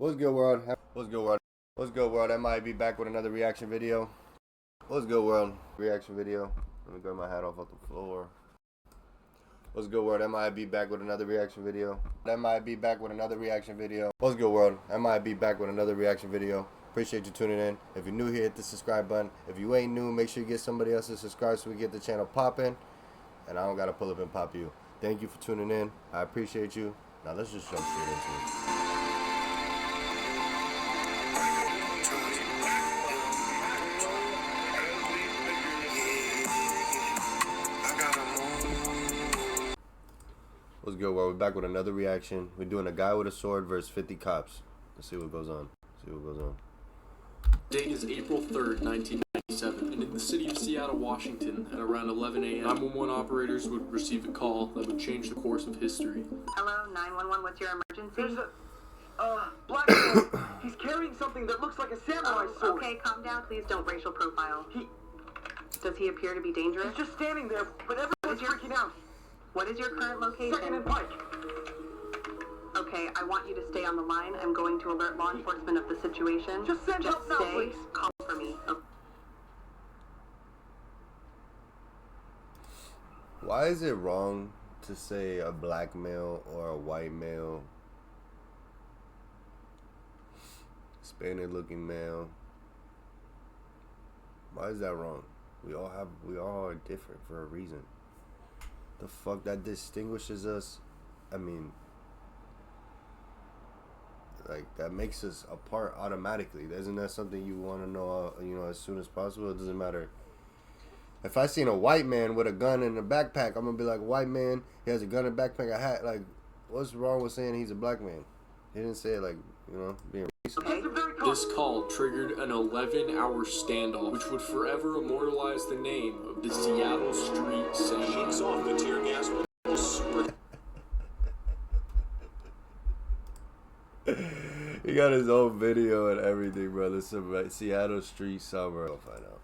What's good, world? What's good, world? What's good, world? MIAB back with another reaction video. What's good, world? Reaction video. Let me grab my hat off the floor. What's good, world? MIAB back with another reaction video. MIAB back with another reaction video. What's good, world? MIAB back with another reaction video. Appreciate you tuning in. If you're new here, hit the subscribe button. If you ain't new, make sure you get somebody else to subscribe so we get the channel popping. And I don't gotta pull up and pop you. Thank you for tuning in. I appreciate you. Now let's just jump straight into it. What's good, well, we're back with another reaction. We're doing a guy with a sword versus 50 cops. Let's see what goes on. Date is April 3rd, 1997, and in the city of Seattle, Washington, at around 11 a.m., 911 operators would receive a call that would change the course of history. Hello, 911, what's your emergency? There's a black man. He's carrying something that looks like a samurai sword. Okay, calm down, please don't racial profile. Does he appear to be dangerous? He's just standing there, but everyone's freaking out. What is your current location? 2nd and Pike. Okay, I want you to stay on the line. I'm going to alert law enforcement of the situation. Just send help now, please. Call for me. Okay. Why is it wrong to say a black male or a white male? Spanish looking male. Why is that wrong? We all are different for a reason. The fuck that distinguishes us? I mean, like, that makes us apart automatically. Isn't that something you want to know, as soon as possible? It doesn't matter. If I seen a white man with a gun in a backpack, I'm gonna be like, white man, he has a gun in a backpack, a hat. Like, what's wrong with saying he's a black man? He didn't say it like, being racist. This call triggered an 11-hour standoff, which would forever immortalize the name of the Seattle street scene. Off the tear gas. He got his own video and everything, bro. This is Seattle street summer. We're gonna find out.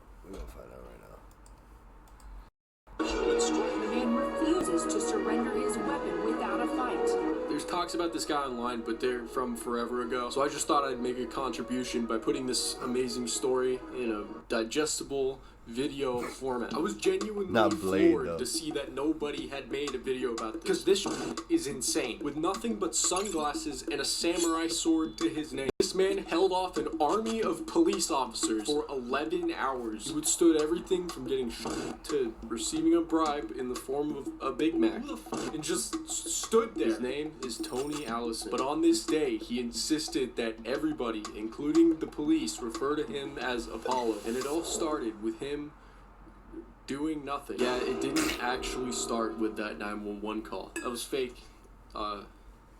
The man refuses to surrender his weapon without a fight. There's talks about this guy online, but they're from forever ago. So I just thought I'd make a contribution by putting this amazing story in a digestible video format. I was genuinely floored to see that nobody had made a video about this, because this is insane. With nothing but sunglasses and a samurai sword to his name, this man held off an army of police officers for 11 hours. He withstood everything from getting shot to receiving a bribe in the form of a Big Mac, and just stood there. His name is Tony Allison, but on this day he insisted that everybody, including the police, refer to him as Apollo, and it all started with him doing nothing. Yeah, it didn't actually start with that 911 call. That was fake.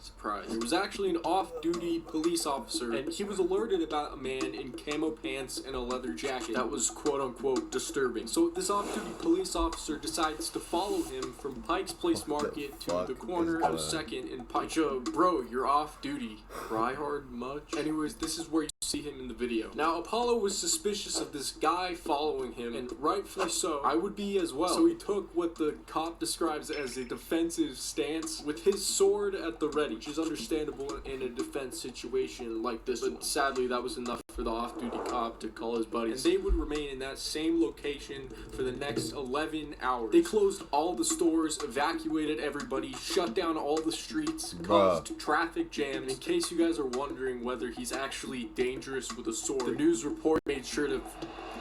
Surprise. It was actually an off-duty police officer, and he was alerted about a man in camo pants and a leather jacket that was quote-unquote disturbing. So this off-duty police officer decides to follow him from Pike's Place Market to the corner of 2nd and Pike. Bro, you're off-duty. Try hard much? Anyways, this is where you see him in the video. Now, Apollo was suspicious of this guy following him, and rightfully so. I would be as well. So he took what the cop describes as a defensive stance with his sword at the ready, which is understandable in a defense situation like this one. But sadly, that was enough for the off-duty cop to call his buddies, and they would remain in that same location for the next 11 hours. They closed all the stores, evacuated everybody, shut down all the streets, caused traffic jams. And in case you guys are wondering whether he's actually dangerous with a sword, the news report made sure to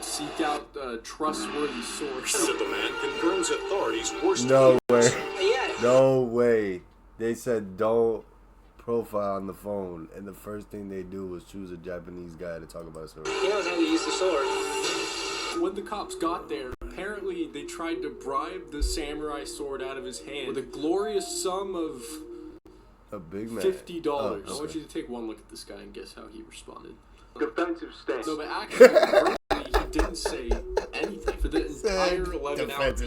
seek out a trustworthy source. The man confirms authorities' worst. No way. No way. They said don't profile on the phone, and the first thing they do was choose a Japanese guy to talk about a sword. He knows how to use the sword. When the cops got there, apparently they tried to bribe the samurai sword out of his hand with a glorious sum of a big man. $50. I want you to take one look at this guy and guess how he responded. Defensive stance. No, but actually, he didn't say anything for the entire 11 hours.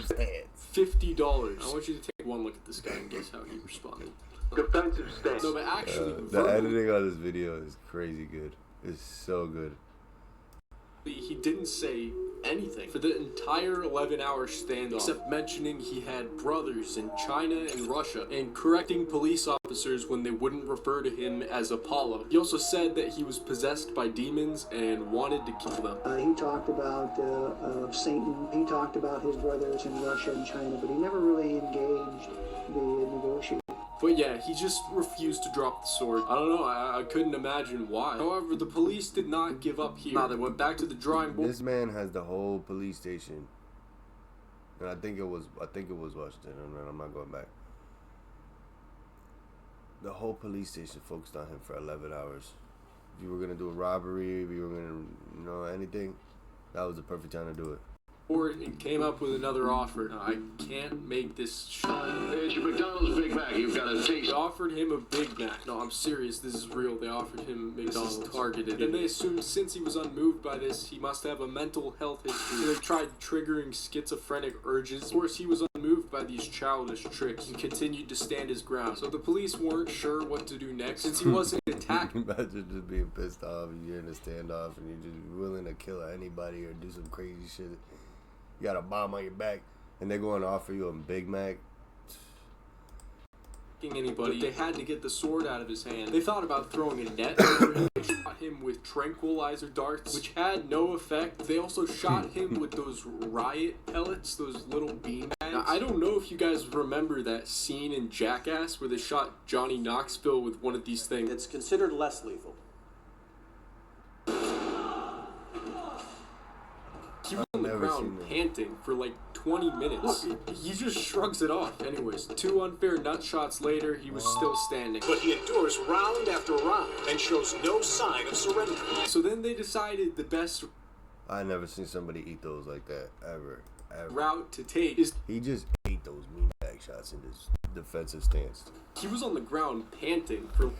$50. I want you to take one look at this guy and guess how he responded. Defensive stance. No, but actually, the editing on this video is crazy good. It's so good. He didn't say anything for the entire 11-hour standoff, except mentioning he had brothers in China and Russia, and correcting police officers when they wouldn't refer to him as Apollo. He also said that he was possessed by demons and wanted to kill them. He talked about Satan. He talked about his brothers in Russia and China, but he never really engaged the negotiation. But yeah, he just refused to drop the sword. I don't know, I couldn't imagine why. However, the police did not give up here. Now, they went back to the drawing board. This man has the whole police station. And I think it was Washington, and I'm not going back. The whole police station focused on him for 11 hours. If you were going to do a robbery, if you were going to, anything, that was the perfect time to do it. And came up with another offer. Now, I can't make this shot. It's your McDonald's Big Mac. You've got to taste. They offered him a Big Mac. No, I'm serious. This is real. They offered him McDonald's. Targeted. Then they assumed since he was unmoved by this, he must have a mental health history. They tried triggering schizophrenic urges. Of course, he was unmoved by these childish tricks and continued to stand his ground. So the police weren't sure what to do next since he wasn't attacked. Imagine just being pissed off and you're in a standoff and you're just willing to kill anybody or do some crazy shit. You got a bomb on your back, and they're going to offer you a Big Mac. Anybody, they had to get the sword out of his hand. They thought about throwing a net over him. They shot him with tranquilizer darts, which had no effect. They also shot him with those riot pellets, those little bean bags. Now, I don't know if you guys remember that scene in Jackass where they shot Johnny Knoxville with one of these things. It's considered less lethal. He was on the ground panting for like 20 minutes. Look, he just shrugs it off. Anyways, 2 unfair nut shots later, he was still standing. But he endures round after round and shows no sign of surrender. So then they decided the best I never seen somebody eat those like that, ever. route to take is... He just ate those mean bag shots in his defensive stance. He was on the ground panting for...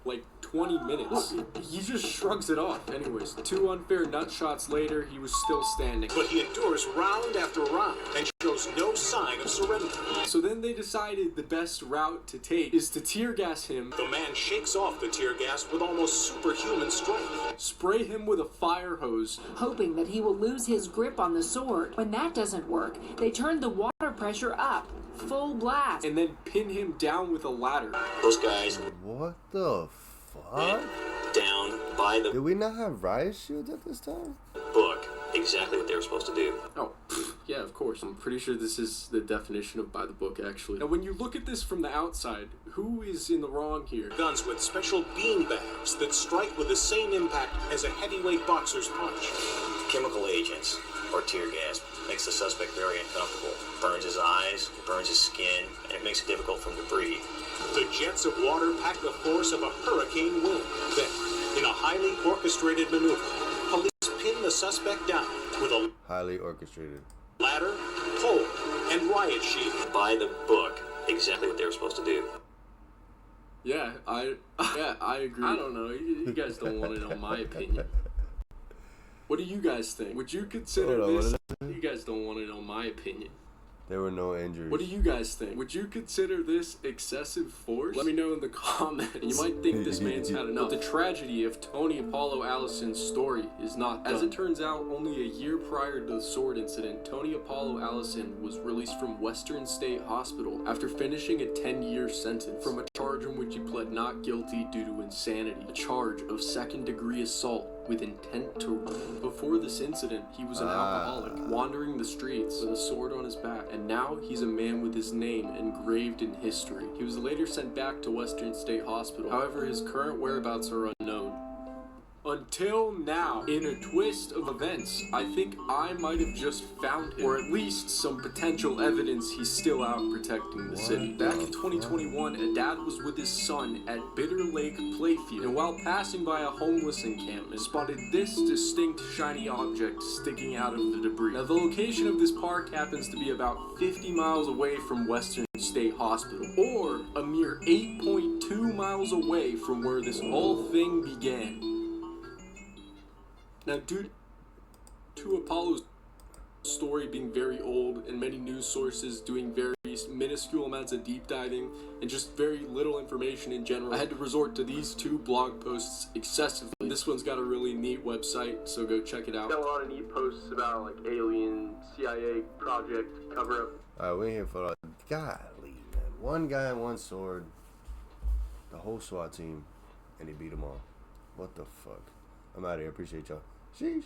like 20 minutes. Look, he just shrugs it off. Anyways, 2 unfair nut shots later, he was still standing. But he endures round after round and shows no sign of surrender. So then they decided the best route to take is to tear gas him. The man shakes off the tear gas with almost superhuman strength. Spray him with a fire hose. Hoping that he will lose his grip on the sword. When that doesn't work, they turn the water pressure up. Full blast. And then pin him down with a ladder. Those guys What the fuck? down by the Did we not have riot shields at this time? book exactly what they were supposed to do. Oh, yeah, of course. I'm pretty sure this is the definition of by the book, actually. Now, when you look at this from the outside, who is in the wrong here? Guns with special bean bags that strike with the same impact as a heavyweight boxer's punch. Chemical agents or tear gas makes the suspect very uncomfortable. Burns his eyes, burns his skin, and it makes it difficult for him to breathe. The jets of water pack the force of a hurricane wind. Then, in a highly orchestrated maneuver, police pin the suspect down with a Highly orchestrated. ladder, pole, and riot shield. By the book, exactly what they were supposed to do. Yeah, I agree. I don't know. You guys don't want to know my opinion. What do you guys think? Would you consider Hold on, this? what You guys don't want to know my opinion. There were no injuries. What do you guys think? Would you consider this excessive force? Let me know in the comments. You might think this man's had enough. But the tragedy of Tony Apollo Allison's story is not done. As it turns out, only a year prior to the sword incident, Tony Apollo Allison was released from Western State Hospital after finishing a 10-year sentence from a charge in which he pled not guilty due to insanity, a charge of second-degree assault with intent to... Before this incident, he was an alcoholic, wandering the streets with a sword on his back, and now he's a man with his name engraved in history. He was later sent back to Western State Hospital. However, his current whereabouts are unknown. Until now, in a twist of events, I think I might have just found him, or at least some potential evidence he's still out protecting the city. Back in 2021, a dad was with his son at Bitter Lake Playfield, and while passing by a homeless encampment, spotted this distinct shiny object sticking out of the debris. Now, the location of this park happens to be about 50 miles away from Western State Hospital, or a mere 8.2 miles away from where this whole thing began. Now, due to Apollo's story being very old and many news sources doing very minuscule amounts of deep diving and just very little information in general, I had to resort to these two blog posts excessively. This one's got a really neat website, so go check it out. Got a lot of neat posts about like alien, CIA project cover-up. Alright, we're here for golly, man. One guy and one sword, the whole SWAT team, and he beat them all. What the fuck? I'm out of here. Appreciate y'all. Sheesh.